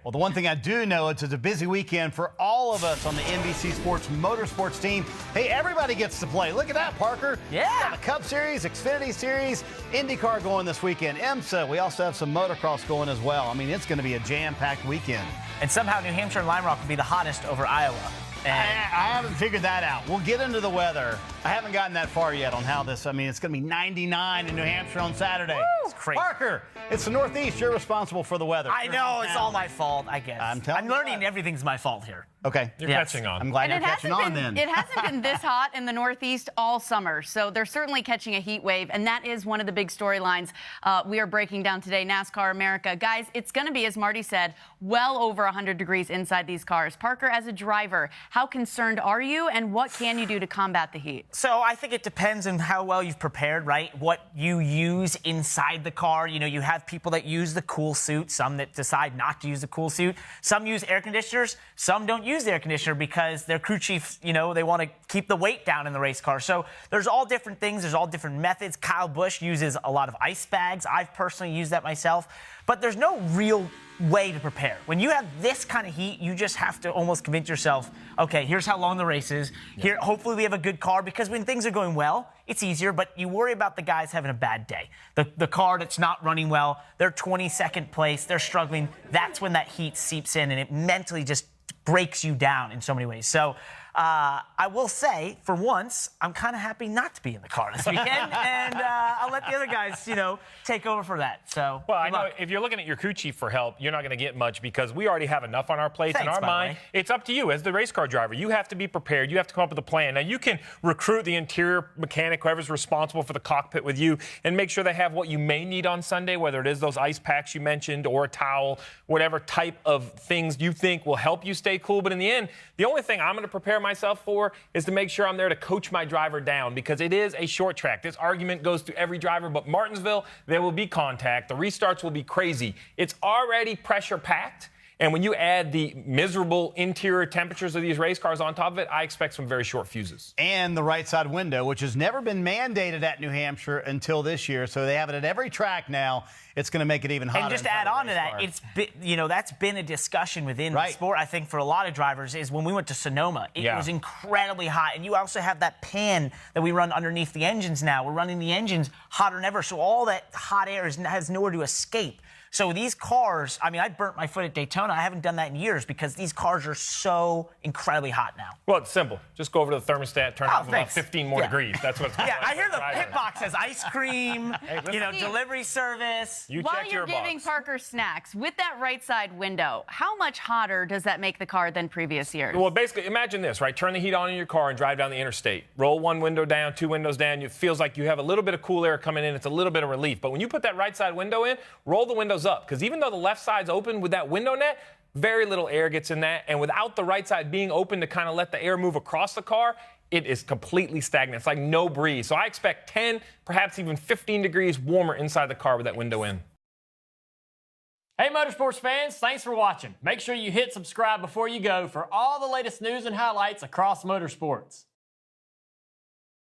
Well, the one thing I do know, it's a busy weekend for all of us on the NBC Sports Motorsports team. Hey, everybody gets to play. Look at that, Parker. Yeah. We got the Cup Series, XFINITY Series, IndyCar going this weekend, IMSA. We also have some motocross going as well. I mean, it's going to be a jam-packed weekend. And somehow New Hampshire and Lime Rock will be the hottest over Iowa. I haven't figured that out. We'll get into the weather. I haven't gotten that far yet on how this, I mean, it's going to be 99 in New Hampshire on Saturday. Woo! It's crazy. Parker, it's the Northeast. You're responsible for the weather. I know, it's all my fault, I guess. I'm learning everything's my fault here. Okay. You're catching on. I'm glad you're catching on then. It hasn't been this hot in the Northeast all summer, so they're certainly catching a heat wave, and that is one of the big storylines we are breaking down today, NASCAR America. Guys, it's going to be, as Marty said, well over 100 degrees inside these cars. Parker, as a driver, how concerned are you, and what can you do to combat the heat? So I think it depends on how well you've prepared, right? What you use inside the car. You know, you have people that use the cool suit, some that decide not to use the cool suit. Some use air conditioners, some don't use the air conditioner because their crew chief, you know, they want to keep the weight down in the race car. So there's all different things. There's all different methods. Kyle Busch uses a lot of ice bags. I've personally used that myself. But there's no real way to prepare. When you have this kind of heat, you just have to almost convince yourself, okay, here's how long the race is. Here, hopefully we have a good car, because when things are going well, it's easier, but you worry about the guys having a bad day. The car that's not running well, they're 22nd place, they're struggling. That's when that heat seeps in, and it mentally just breaks you down in so many ways. So I will say, for once, I'm kind of happy not to be in the car this weekend, and I'll let the other guys, you know, take over for that. So, well, I know if you're looking at your crew chief for help, you're not going to get much, because we already have enough on our plates. In our mind, it's up to you as the race car driver. You have to be prepared. You have to come up with a plan. Now, you can recruit the interior mechanic, whoever's responsible for the cockpit with you, and make sure they have what you may need on Sunday, whether it is those ice packs you mentioned or a towel, whatever type of things you think will help you stay cool. But in the end, the only thing I'm going to prepare myself for is to make sure I'm there to coach my driver down, because it is a short track. This argument goes to every driver, but Martinsville, there will be contact. The restarts will be crazy. It's already pressure packed. And when you add the miserable interior temperatures of these race cars on top of it, I expect some very short fuses. And the right side window, which has never been mandated at New Hampshire until this year. So they have it at every track now. It's going to make it even hotter. And just to add on to that, it's you know, that's been a discussion within the sport, I think, for a lot of drivers, is when we went to Sonoma, it was incredibly hot. And you also have that pan that we run underneath the engines now. We're running the engines hotter than ever. So all that hot air has nowhere to escape. So these cars, I mean, I burnt my foot at Daytona. I haven't done that in years, because these cars are so incredibly hot now. Well, it's simple. Just go over to the thermostat, turn it up about 15 more degrees. That's what's going on. Yeah, I hear the pit box has ice cream, you know, delivery service. While you're giving Parker snacks, with that right side window, how much hotter does that make the car than previous years? Well, basically, imagine this, right? Turn the heat on in your car and drive down the interstate. Roll one window down, two windows down. It feels like you have a little bit of cool air coming in. It's a little bit of relief. But when you put that right side window in, roll the windows up, because even though the left side's open with that window net, very little air gets in that. And without the right side being open to kind of let the air move across the car, it is completely stagnant. It's like no breeze. So I expect 10, perhaps even 15 degrees warmer inside the car with that window in. Hey, Motorsports fans, thanks for watching. Make sure you hit subscribe before you go for all the latest news and highlights across motorsports.